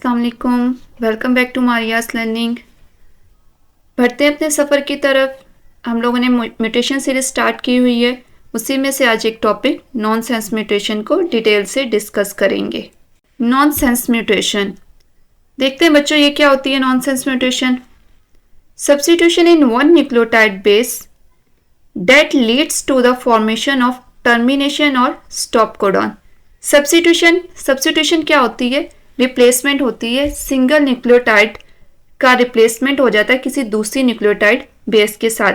अस्सलाम वालेकुम, welcome back to मारियास learning. बढ़ते हैं अपने सफ़र की तरफ। हम लोगों ने म्यूटेशन सीरीज स्टार्ट की हुई है, उसी में से आज एक टॉपिक नॉन सेंस म्यूटेशन को डिटेल से डिस्कस करेंगे। नॉन सेंस म्यूटेशन देखते हैं बच्चों, ये क्या होती है nonsense mutation. Substitution in one nucleotide base that leads to the formation of termination और स्टॉप कोडॉन। सब्स्टिट्यूशन क्या होती है? रिप्लेसमेंट होती है। सिंगल न्यूक्लियोटाइड का रिप्लेसमेंट हो जाता है किसी दूसरी न्यूक्लियोटाइड बेस के साथ।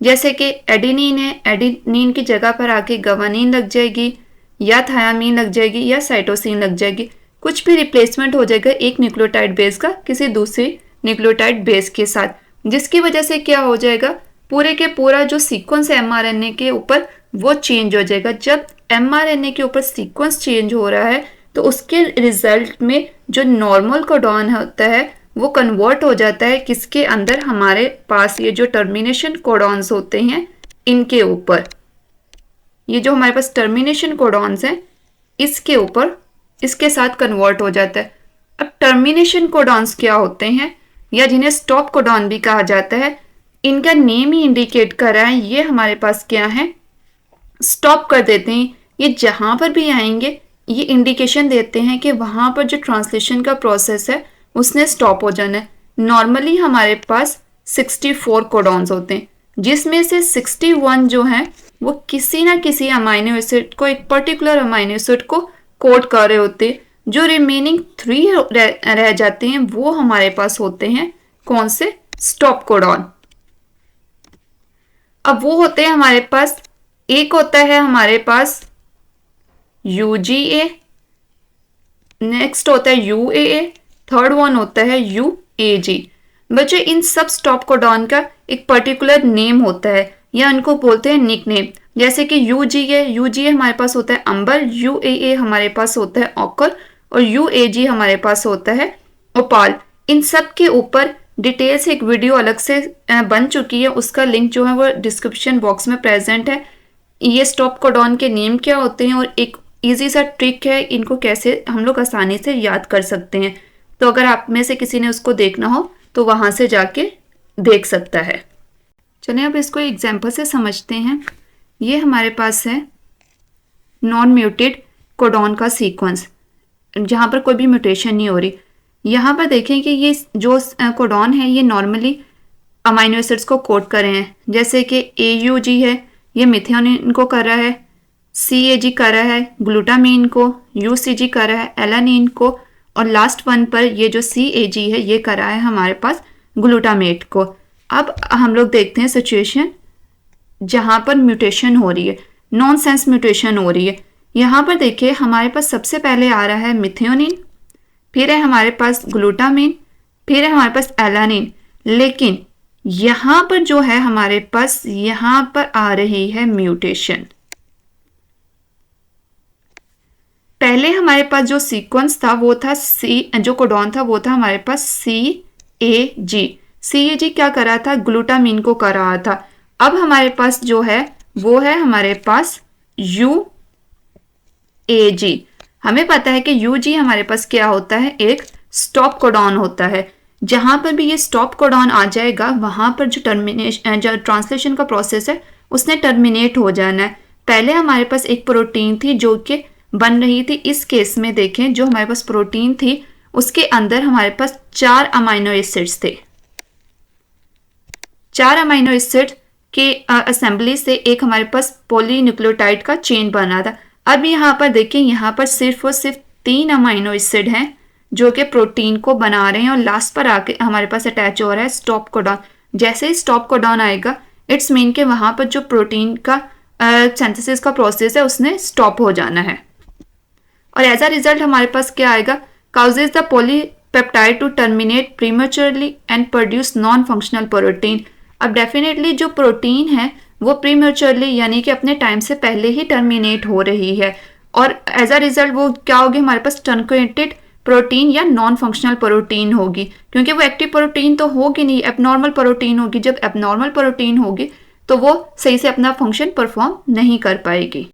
जैसे कि एडेनिन है, एडेनिन की जगह पर आके गवानीन लग जाएगी, या थायामीन लग जाएगी, या साइटोसिन लग जाएगी। कुछ भी रिप्लेसमेंट हो जाएगा एक न्यूक्लियोटाइड बेस का किसी दूसरी न्यूक्लियोटाइड बेस के साथ, जिसकी वजह से क्या हो जाएगा, पूरे के पूरा जो सीक्वेंस है एमआरएनए के ऊपर वो चेंज हो जाएगा। जब एमआरएनए के ऊपर सीक्वेंस चेंज हो रहा है तो उसके रिजल्ट में जो नॉर्मल कोडॉन होता है वो कन्वर्ट हो जाता है किसके अंदर, हमारे पास ये जो टर्मिनेशन कोडॉन्स होते हैं इनके ऊपर। ये जो हमारे पास टर्मिनेशन कोडॉन्स हैं इसके ऊपर, इसके साथ कन्वर्ट हो जाता है। अब टर्मिनेशन कोडॉन्स क्या होते हैं, या जिन्हें स्टॉप कोडॉन भी कहा जाता है, इनका नेम ही इंडिकेट कर रहा है ये हमारे पास क्या है, स्टॉप कर देते हैं। ये जहां पर भी आएंगे ये इंडिकेशन देते हैं कि वहां पर जो ट्रांसलेशन का प्रोसेस है उसने स्टॉप हो जाना है। नॉर्मली हमारे पास 64 कोडॉन्स होते हैं, जिसमें से 61 जो हैं वो किसी ना किसी अमाइनो एसिड को, एक पर्टिकुलर अमाइनो एसिड को कोड कर रहे होते हैं। जो रिमेनिंग 3 रह जाते हैं वो हमारे पास होते हैं कौन से, स्टॉप कोडॉन। अब वो होते हैं हमारे पास, एक होता है हमारे पास UGA, नेक्स्ट होता है UAA, थर्ड वन होता है UAG। बच्चों इन सब स्टॉप कोडॉन का एक पर्टिकुलर नेम होता है, या उनको बोलते हैं निक नेम। जैसे कि UGA हमारे पास होता है अंबर, UAA हमारे पास होता है ऑकर, और UAG हमारे पास होता है ओपाल। इन सब के ऊपर डिटेल से एक वीडियो अलग से बन चुकी है, उसका लिंक जो है वो डिस्क्रिप्शन बॉक्स में प्रेजेंट है। ये स्टॉप कोडॉन के नेम क्या होते हैं और एक इजी सा ट्रिक है इनको कैसे हम लोग आसानी से याद कर सकते हैं। तो अगर आप में से किसी ने उसको देखना हो तो वहां से जाके देख सकता है। चलिए अब इसको एग्जाम्पल से समझते हैं। ये हमारे पास है नॉन म्यूटेड कोडॉन का सीक्वेंस, जहाँ पर कोई भी म्यूटेशन नहीं हो रही। यहाँ पर देखें कि ये जो कोडॉन है ये नॉर्मली अमाइनो एसिड्स को कोड कर रहे हैं। जैसे कि AUG है, ये मिथेनिन को कर रहा है, CAG कर रहा है ग्लूटामीन को, UCG कर रहा है एलानिन को, और लास्ट वन पर ये जो CAG है ये कर रहा है हमारे पास ग्लूटामेट को। अब हम लोग देखते हैं सिचुएशन जहाँ पर म्यूटेशन हो रही है, नॉन सेंस म्यूटेशन हो रही है। यहाँ पर देखिए हमारे पास सबसे पहले आ रहा है मिथेनिन, फिर है हमारे पास ग्लूटामीन, फिर है हमारे पास एलानिन। लेकिन यहाँ पर जो है हमारे पास यहाँ पर आ रही है म्यूटेशन। पहले हमारे पास जो सीक्वेंस था वो था जो कोडॉन था वो था हमारे पास CAG। CAG क्या कर रहा था, ग्लूटामीन को कर रहा था। अब हमारे पास जो है वो है हमारे पास UAG। हमें पता है कि UG हमारे पास क्या होता है, एक स्टॉप कोडॉन होता है। जहां पर भी ये स्टॉप कोडॉन आ जाएगा वहां पर जो ट्रांसलेशन का प्रोसेस है उसने टर्मिनेट हो जाना है। पहले हमारे पास एक प्रोटीन थी जो कि बन रही थी। इस केस में देखें जो हमारे पास प्रोटीन थी उसके अंदर हमारे पास 4 अमाइनो एसिड्स थे। 4 अमाइनो एसिड के असेंबली से एक हमारे पास पॉलीन्यूक्लियोटाइड का चेन बना था। अब यहाँ पर देखें, यहाँ पर सिर्फ और सिर्फ 3 अमाइनो एसिड हैं जो कि प्रोटीन को बना रहे हैं, और लास्ट पर आके हमारे पास अटैच हो रहा है स्टॉप कोडॉन। जैसे ही स्टॉप कोडॉन आएगा इट्स मीन के वहां पर जो प्रोटीन का सिंथेसिस का प्रोसेस है उसने स्टॉप हो जाना है। और एज अ रिजल्ट हमारे पास क्या आएगा, causes the polypeptide to terminate prematurely and produce non functional protein. अब डेफिनेटली जो प्रोटीन है वो प्रीमेच्योरली यानी कि अपने टाइम से पहले ही टर्मिनेट हो रही है, और एज अ रिजल्ट वो क्या होगी, हमारे पास ट्रंकेटेड प्रोटीन या नॉन फंक्शनल प्रोटीन होगी, क्योंकि वो एक्टिव प्रोटीन तो होगी नहीं, एबनॉर्मल प्रोटीन होगी। जब एबनॉर्मल प्रोटीन होगी तो वो सही से अपना फंक्शन परफॉर्म नहीं कर पाएगी।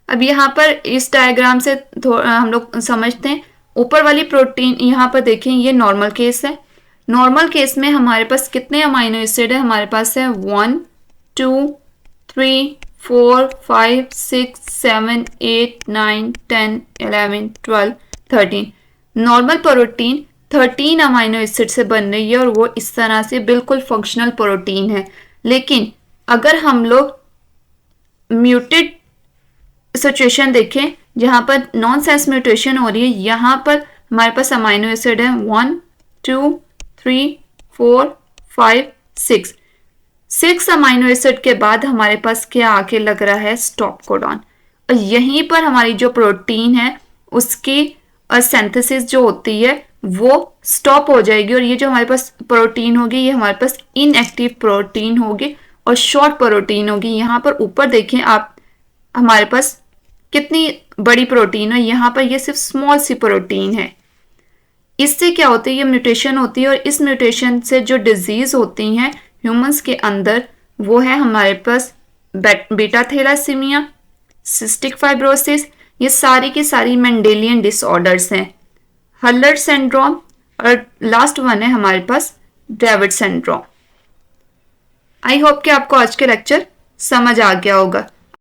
अब यहाँ पर इस डायग्राम से हम लोग समझते हैं ऊपर वाली प्रोटीन यहाँ पर देखें, ये नॉर्मल केस है। नॉर्मल केस में हमारे पास कितने अमाइनो एसिड है? हमारे पास है 1 2 3 4 5 6 7 8 9 10 11 12 13। नॉर्मल प्रोटीन 13 अमाइनो एसिड से बन रही है और वो इस तरह से बिल्कुल फंक्शनल प्रोटीन है। लेकिन अगर हम लोग म्यूटेड सिचुएशन देखें जहां पर नॉन सेंस म्यूटेशन हो रही है, यहाँ पर हमारे पास अमाइनो एसिड है 1 2 3 4 5 6। 6 अमाइनो एसिड के बाद हमारे पास क्या आके लग रहा है? Stop codon. और यहीं पर हमारी जो प्रोटीन है उसकी सिंथेसिस जो होती है वो स्टॉप हो जाएगी और ये जो हमारे पास प्रोटीन होगी ये हमारे पास इनएक्टिव प्रोटीन होगी और शॉर्ट प्रोटीन होगी। यहाँ पर ऊपर देखें आप, हमारे पास कितनी बड़ी प्रोटीन है, यहाँ पर ये सिर्फ स्मॉल सी प्रोटीन है। इससे क्या होती है? ये म्यूटेशन होती है और इस म्यूटेशन से जो डिजीज होती हैं ह्यूमंस के अंदर वो है हमारे पास बीटा थैलेसीमिया, सिस्टिक फाइब्रोसिस, ये सारी की सारी मेंडेलियन डिसऑर्डर्स हैं। हलर सिंड्रोम और लास्ट वन है हमारे पास डेविड सिंड्रोम। आई होप कि आपको आज के लेक्चर समझ आ गया होगा।